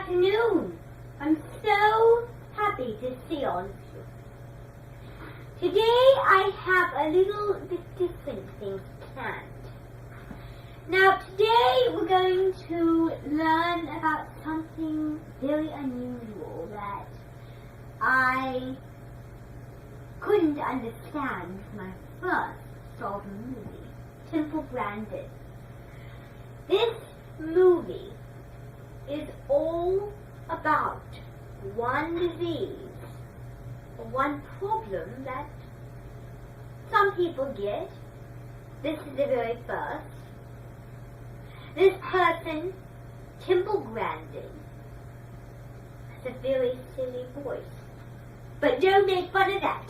afternoon. I'm so happy to see all of you. Today I have a little bit different things planned. Now today we're going to learn about something very unusual that I couldn't understand when I first saw the movie, Grandin. This movie is all about one disease, one problem that some people get. This is the very first. This person, Grandin, has a very silly voice. But don't make fun of that.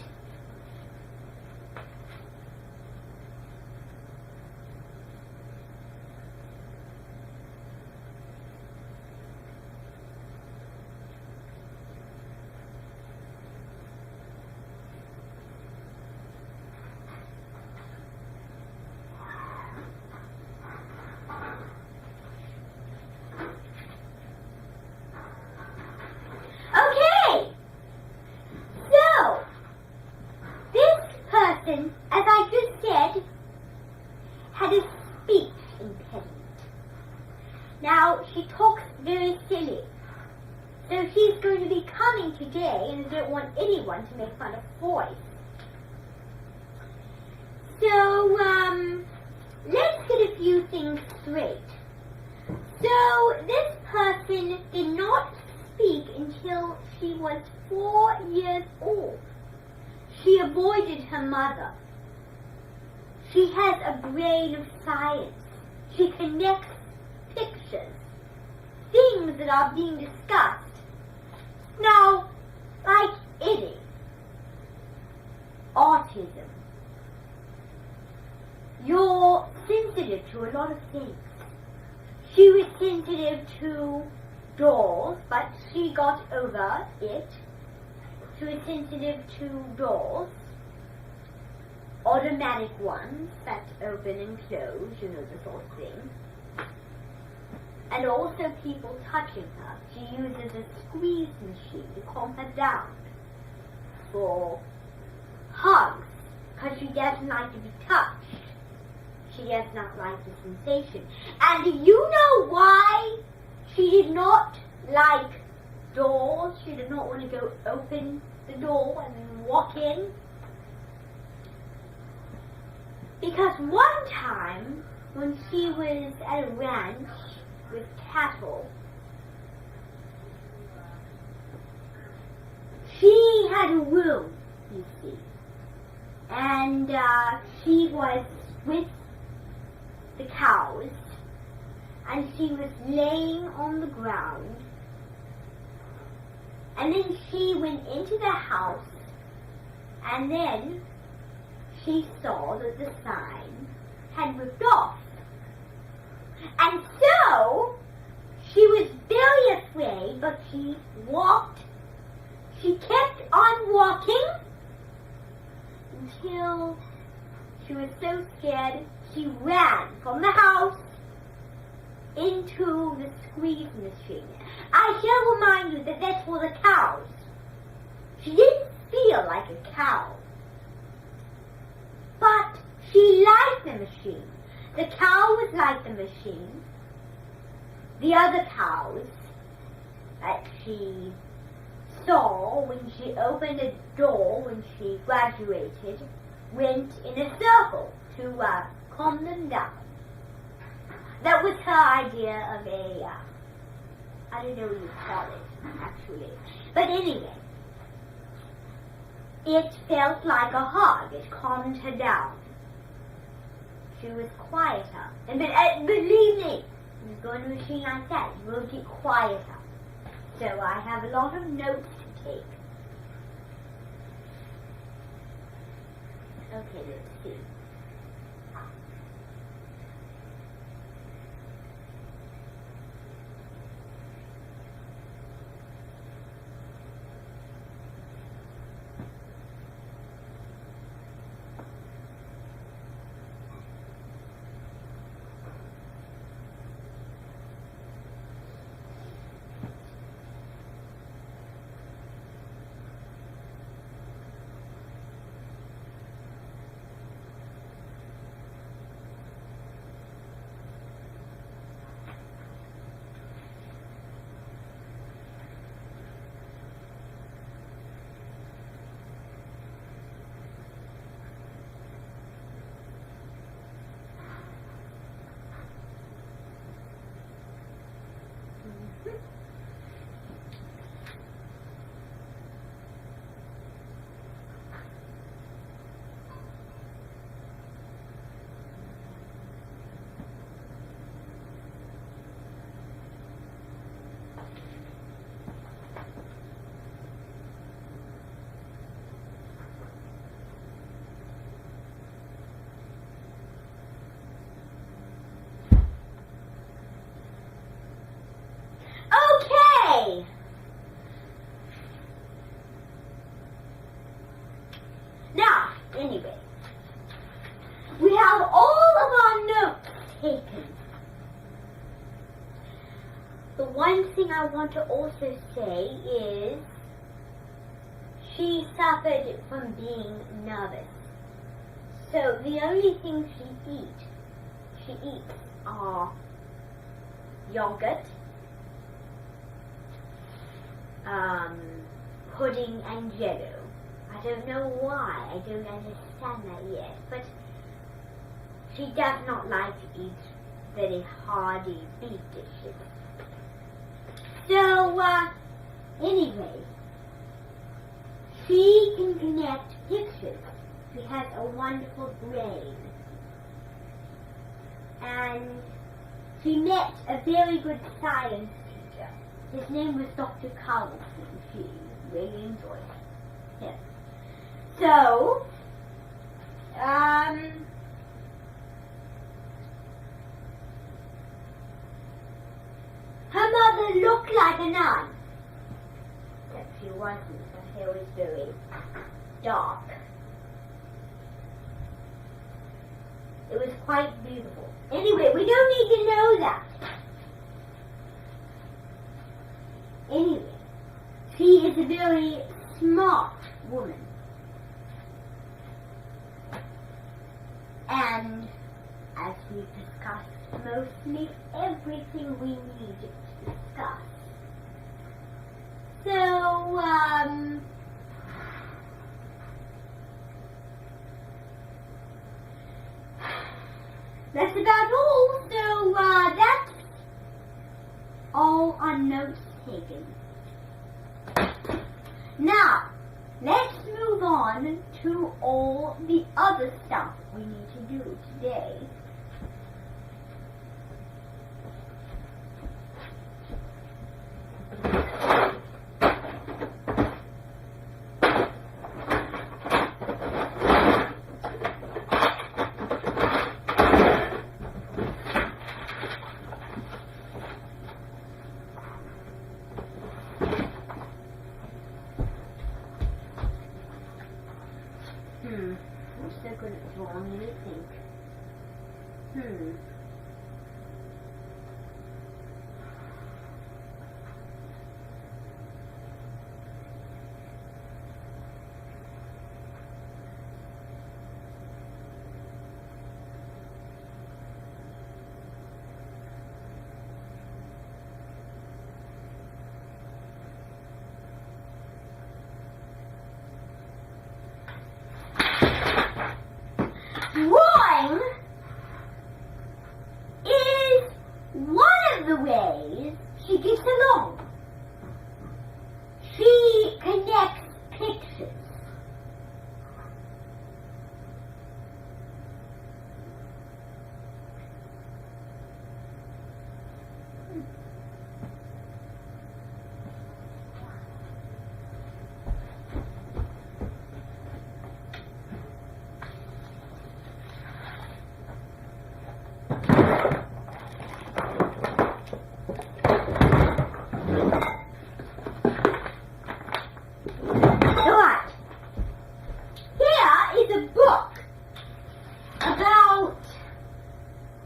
As I just said, had a speech impediment. Now, she talks very silly. So she's going to be coming today, and I don't want anyone to make fun of voice. So, let's get a few things straight. So, this person did not speak until she was 4 years old. She avoided her mother. She has a brain of science. She connects pictures, things that are being discussed. Now, like any autism, you're sensitive to a lot of things. She was sensitive to doors, but she got over it. She was sensitive to doors, automatic ones that open and close, you know, the sort of thing. And also people touching her. She uses a squeeze machine to calm her down for hugs, because she doesn't like to be touched. She does not like the sensation. And do you know why she did not like doors? She did not want to go open the door and then walk in. Because one time, when she was at a ranch with cattle, she had a room, you see. And she was with the cows, and she was laying on the ground. And then she went into the house, and then she saw that the sign had ripped off. And so, she was very afraid, but she walked. She kept on walking until she was so scared, she ran from the house into the squeeze machine. I shall remind you that that's for the cows. She didn't feel like a cow, but she liked the machine. The cow was like the machine. The other cows that she saw when she opened a door when she graduated went in a circle to calm them down. That was her idea of a, I don't know what you call it, actually. But anyway, it felt like a hug. It calmed her down. She was quieter. And believe me, when you go in a machine like that, you will get quieter. So I have a lot of notes to take. Okay, let's see. Anyway, we have all of our notes taken. The one thing I want to also say is she suffered from being nervous. So the only things she eats are yogurt, pudding and jello. I don't know why, I don't understand that yet, but she does not like to eat very hearty beef dishes. So, anyway, she can connect pictures. She has a wonderful brain. And she met a very good science teacher. His name was Dr. Carlson. She really enjoyed him. So, her mother looked like a nun. Except she wasn't. Her hair was very dark. It was quite beautiful. Anyway, we don't need to know that. Anyway, she is a very smart woman. And as we've discussed, mostly everything we need to discuss. So, that's about all. So, that's all our notes taken. Now, let's move on to all the other stuff we need to do today. I'm so good at drawing, let me think. Drawing is one of the ways she gets along. She connects pictures.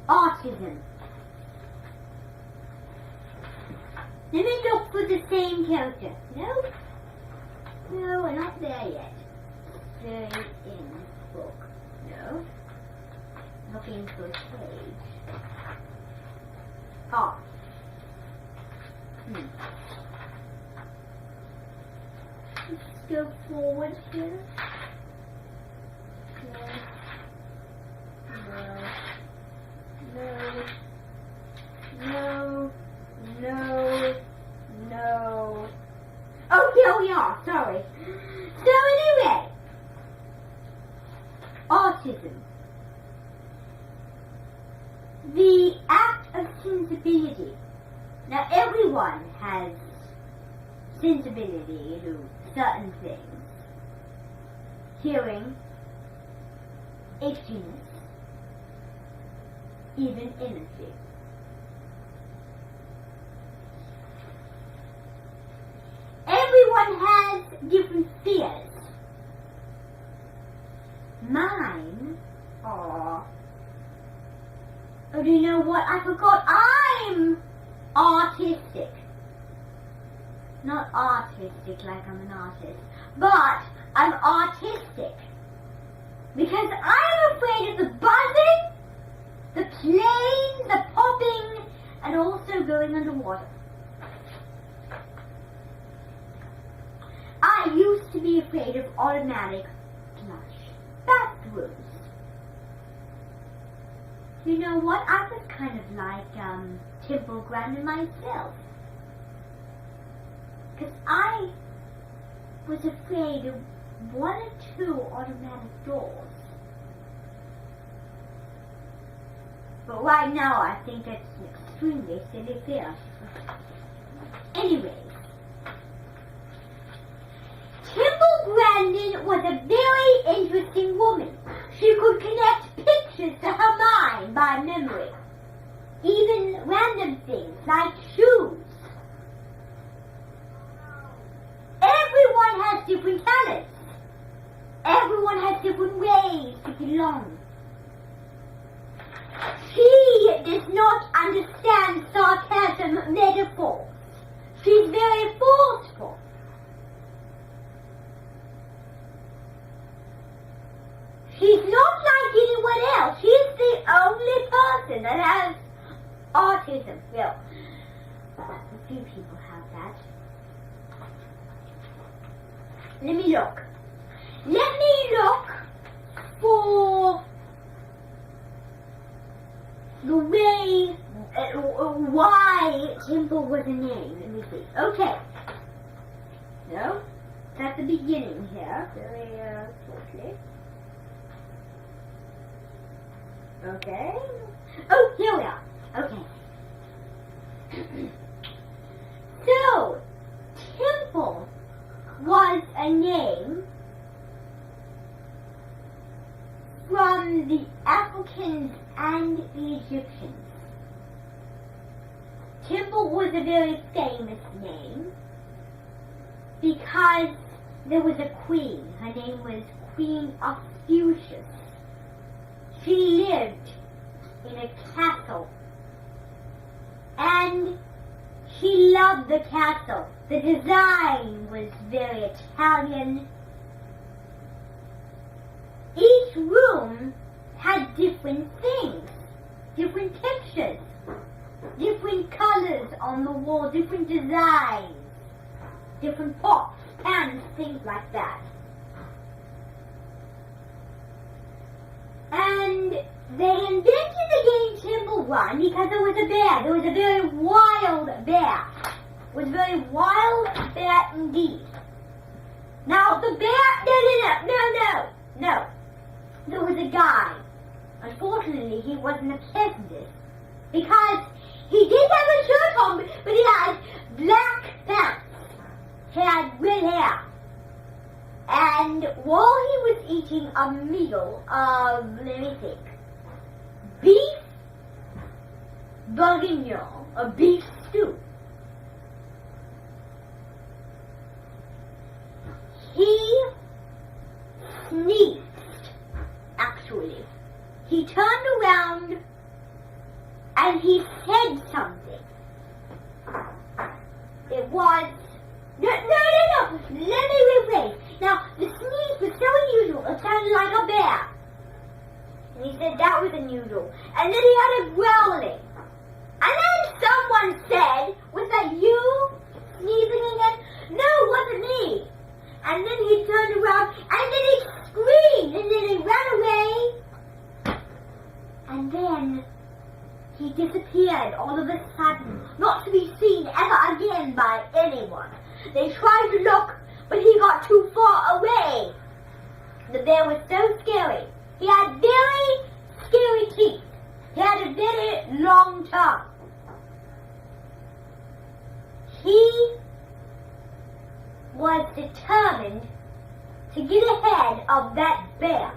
Autism. Let me look for the same character. No? No, we're not there yet. Stay in book. No? Looking for a page. Oh. Let's go forward here. No. Oh, here we are. Sorry. So anyway, autism. The act of sensibility. Now everyone has sensibility to certain things. Hearing, itchiness, even energy. Everyone has different fears. Oh, do you know what? I forgot. I'm artistic. Not artistic like I'm an artist, but I'm artistic. Because I'm afraid of the buzzing, the playing, the popping, and also going underwater. I used to be afraid of automatic flush bathrooms. You know what? I was kind of like Temple Grandin myself. Because I was afraid of 1 or 2 automatic doors. But right now I think that's an extremely silly fear. Anyways, Temple Grandin was a very interesting woman. She could connect pictures to her mind by memory. Even random things like shoes. Everyone has different talents. Everyone has different ways to belong. She does not understand sarcasm metaphors. She's very forceful. She's not like anyone else. She's the only person that has autism. Well, a few people have that. Let me look. Let me look for the way, why Temple was a name. Let me see. Okay. No, it's at the beginning here. Very shortly. Okay. Oh, here we are. Okay. So, Temple was a name from the Africans and the Egyptians. Temple was a very famous name because there was a queen. Her name was Queen Auspicious. She lived in a castle and she loved the castle. The design was very Italian. Each room had different things, different pictures, different colors on the wall, different designs, different pots, pans, things like that. And they invented the game Temple Run because there was a bear. There was a very wild bear. It was a very wild bear indeed. Now the bear, no. There was a guy. Unfortunately, he wasn't the pleasantest because he did have a shirt on, but he had black pants. He had red hair. And while he was eating a meal of, let me think, beef bourguignon, a beef stew, he sneezed, actually. He turned around and he said something. It was, no, let me rephrase. Now, the sneeze was so unusual, it sounded like a bear. And he said that was unusual. And then he had a growling. And then someone said, was that you sneezing again? No, it wasn't me. And then he turned around, and then he screamed, and then he ran away. And then he disappeared all of a sudden, not to be seen ever again by anyone. They tried to look, but he got too far away. The bear was so scary. He had very scary teeth. He had a very long tongue. He was determined to get ahead of that bear.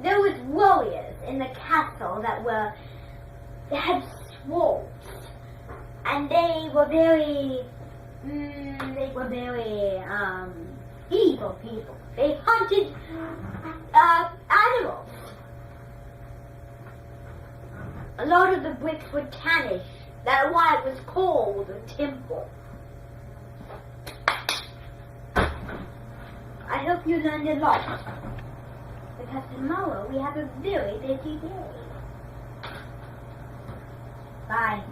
There was warriors in the castle that had swords, and they were very evil people. They hunted animals. A lot of the bricks were tannish. That's why it was called a temple. I hope you learned a lot. Because tomorrow we have a very busy day. Bye.